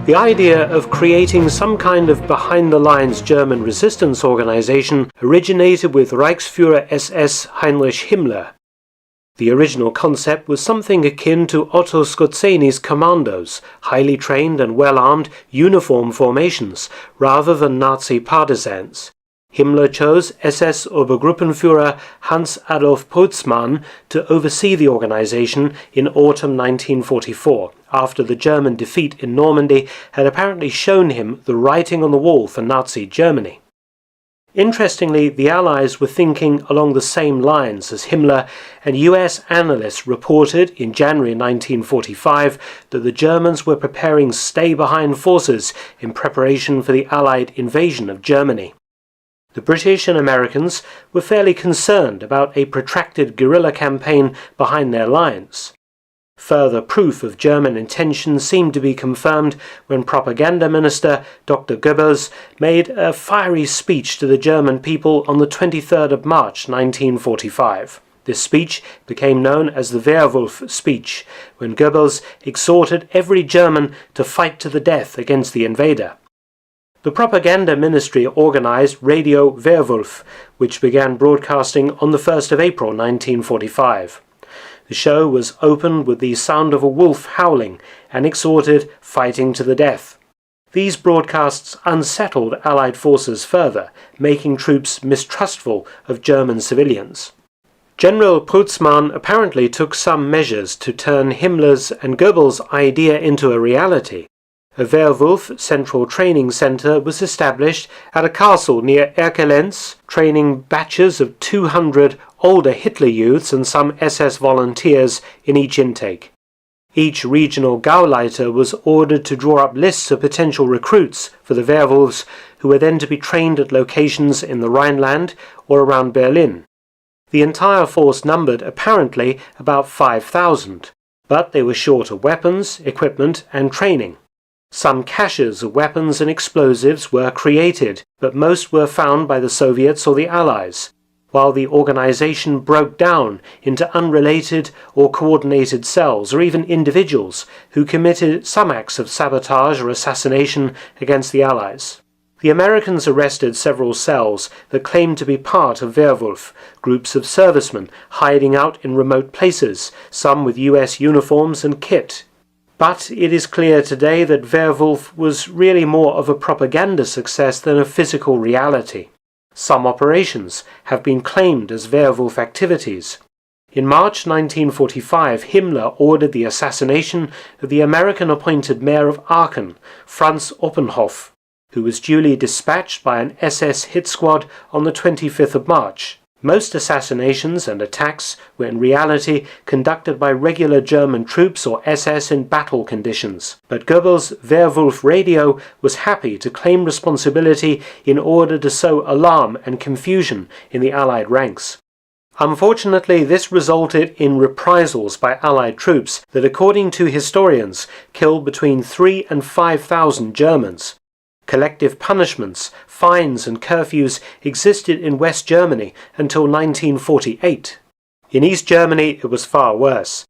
The idea of creating some kind of behind-the-lines German resistance organization originated with Reichsführer SS Heinrich Himmler. The original concept was something akin to Otto Skorzeni's commandos, highly trained and well-armed uniform formations, rather than Nazi partisans. Himmler chose SS Obergruppenführer Hans Adolf Boltzmann to oversee the organization in autumn 1944, after the German defeat in Normandy had apparently shown him the writing on the wall for Nazi Germany. Interestingly, the Allies were thinking along the same lines as Himmler, and US analysts reported in January 1945 that the Germans were preparing stay-behind forces in preparation for the Allied invasion of Germany. The British and Americans were fairly concerned about a protracted guerrilla campaign behind their lines. Further proof of German intentions seemed to be confirmed when Propaganda Minister Dr. Goebbels made a fiery speech to the German people on the 23rd of March 1945. This speech became known as the Werewolf speech, when Goebbels exhorted every German to fight to the death against the invader. The Propaganda Ministry organized Radio Werewolf, which began broadcasting on the 1st of April 1945. The show was opened with the sound of a wolf howling and exhorted fighting to the death. These broadcasts unsettled Allied forces further, making troops mistrustful of German civilians. General Boltzmann apparently took some measures to turn Himmler's and Goebbels' idea into a reality. A Werewolf Central Training Center was established at a castle near Erkelenz, training batches of 200 older Hitler youths and some SS volunteers in each intake. Each regional Gauleiter was ordered to draw up lists of potential recruits for the Werewolves, who were then to be trained at locations in the Rhineland or around Berlin. The entire force numbered apparently about 5,000, but they were short of weapons, equipment and training. Some caches of weapons and explosives were created, but most were found by the Soviets or the Allies, while the organization broke down into unrelated or coordinated cells or even individuals who committed some acts of sabotage or assassination against the Allies. The Americans arrested several cells that claimed to be part of Werewolf, groups of servicemen hiding out in remote places, some with US uniforms and kit. But it is clear today that Werewolf was really more of a propaganda success than a physical reality. Some operations have been claimed as Werewolf activities. In March 1945, Himmler ordered the assassination of the American-appointed mayor of Aachen, Franz Oppenhoff, who was duly dispatched by an SS hit squad on the 25th of March. Most assassinations and attacks were in reality conducted by regular German troops or SS in battle conditions, but Goebbels' Werewolf Radio was happy to claim responsibility in order to sow alarm and confusion in the Allied ranks. Unfortunately, this resulted in reprisals by Allied troops that, according to historians, killed between 3,000 and 5,000 Germans. Collective punishments, fines and curfews existed in West Germany until 1948. In East Germany it was far worse.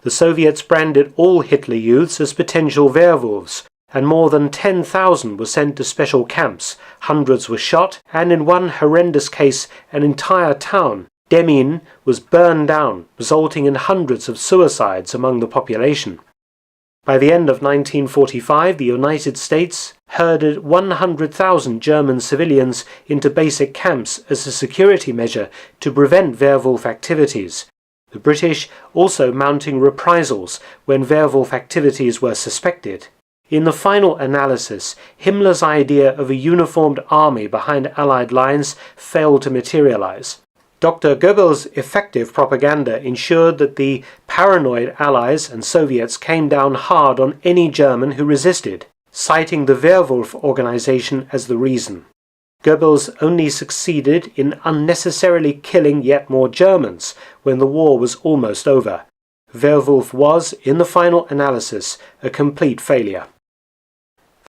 The Soviets branded all Hitler youths as potential werewolves, and more than 10,000 were sent to special camps, hundreds were shot, and in one horrendous case an entire town, Demmin, was burned down, resulting in hundreds of suicides among the population. By the end of 1945, the United States herded 100,000 German civilians into basic camps as a security measure to prevent Werewolf activities, the British also mounting reprisals when Werewolf activities were suspected. In the final analysis, Himmler's idea of a uniformed army behind Allied lines failed to materialize. Dr. Goebbels' effective propaganda ensured that the paranoid Allies and Soviets came down hard on any German who resisted, citing the Werewolf organization as the reason. Goebbels only succeeded in unnecessarily killing yet more Germans when the war was almost over. Werewolf was, in the final analysis, a complete failure.